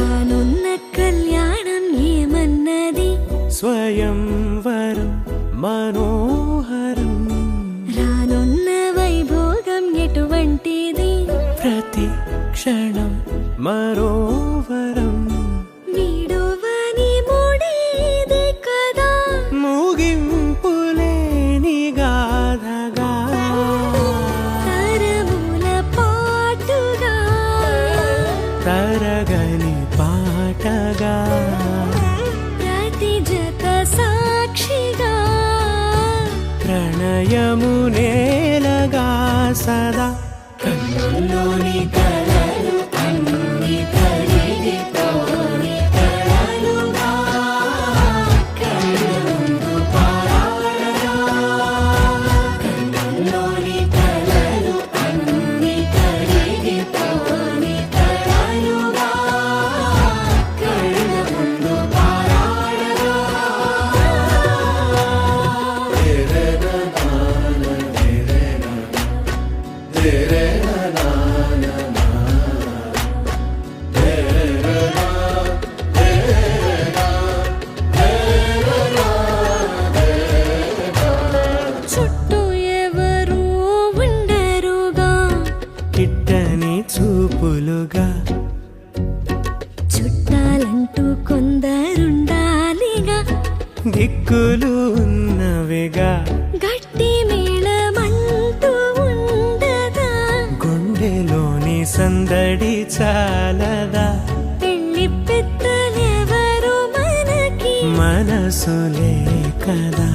రానున్న కళ్యాణం ఏమన్నది స్వయంవరం మనోహరం రానున్న వైభోగం ఎటువంటిది ప్రతి క్షణం మరోవరం వీడువని ముడిది కదా ముగింపులేని గాథగా తరముల పాటుగా తరగని పాటగా ప్రతి జత సాక్షిగా ప్రణయము నేలగా సదా కన్నుల్లోని కలలు అన్ని కరిగిపోని కలలుగా కళ్ళ ముందు పారాడగా కన్నుల్లోని కలలు అన్ని కరిగిపోని కలలుగా కళ్ళ ముందు పారాడగా చుట్టూ ఎవరు ఉండరుగా కిట్టని చూపులుగా చుట్టాలంటూ కొందరుండాలిగా దిక్కులు ఉన్నవిగా గట్టి మేళమంటూ ఉండదా గుండెలోని సందడి చాలదా పెళ్లి పెద్దలెవరు మనకి మనసులే కదా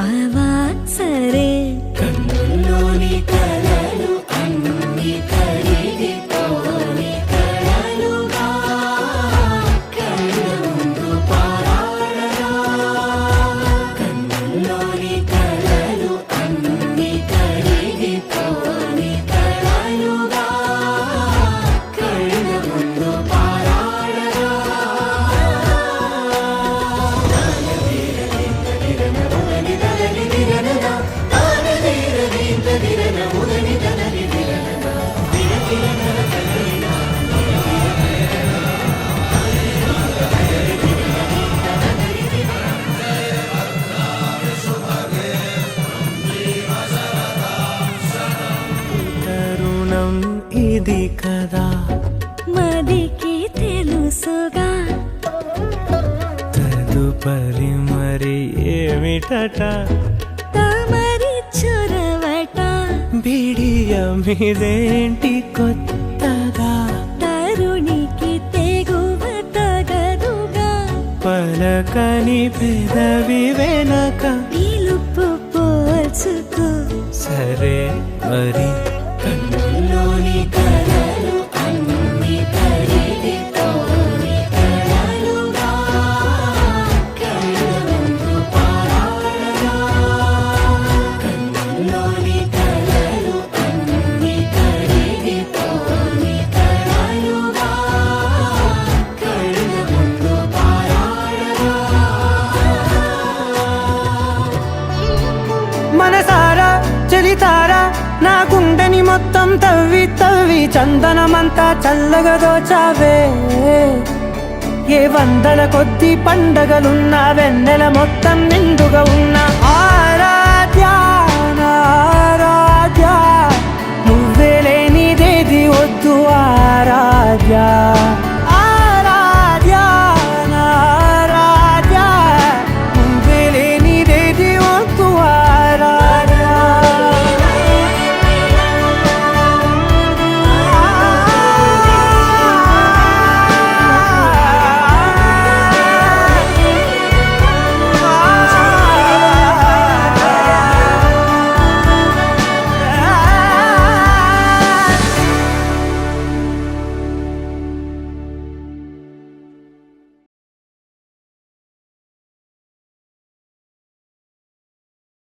అవా సరే కన్నుల్లోని కలలు అన్ని కరిగిపోని కలలుగా కళ్ళ ముందు పారాడగా కన్నుల్లోని కలలు అన్ని కరిగిపోని కలలుగా కళ్ళ ముందు పారాడగా తరుణం ఇది కదా మదికి తెలుసుగా తదుపరి మరి ఏమిటట తమరి చొరవట బిడియమిదేంటి కొత్తగా తరుణికి తెగువ తగదుగా పలకని పెదవి వెనక పిలుపు పోల్చుకో సరే మరి కన్నుల్లోని కలలు అన్ని కరిగిపోని కలలుగా కళ్ళ ముందు పారాడగా కన్నుల్లోని కలలు అన్ని కరిగిపోని కలలుగా కళ్ళ ముందు పారాడగా మనసారా చలితారా నా గుండెని మొత్తం తవ్వి తవ్వి చందనమంతా చల్లగా దోచావే ఏ వందల కొద్ది పండగలున్నా వెన్నెల మొత్తం నిండుగా ఉన్నా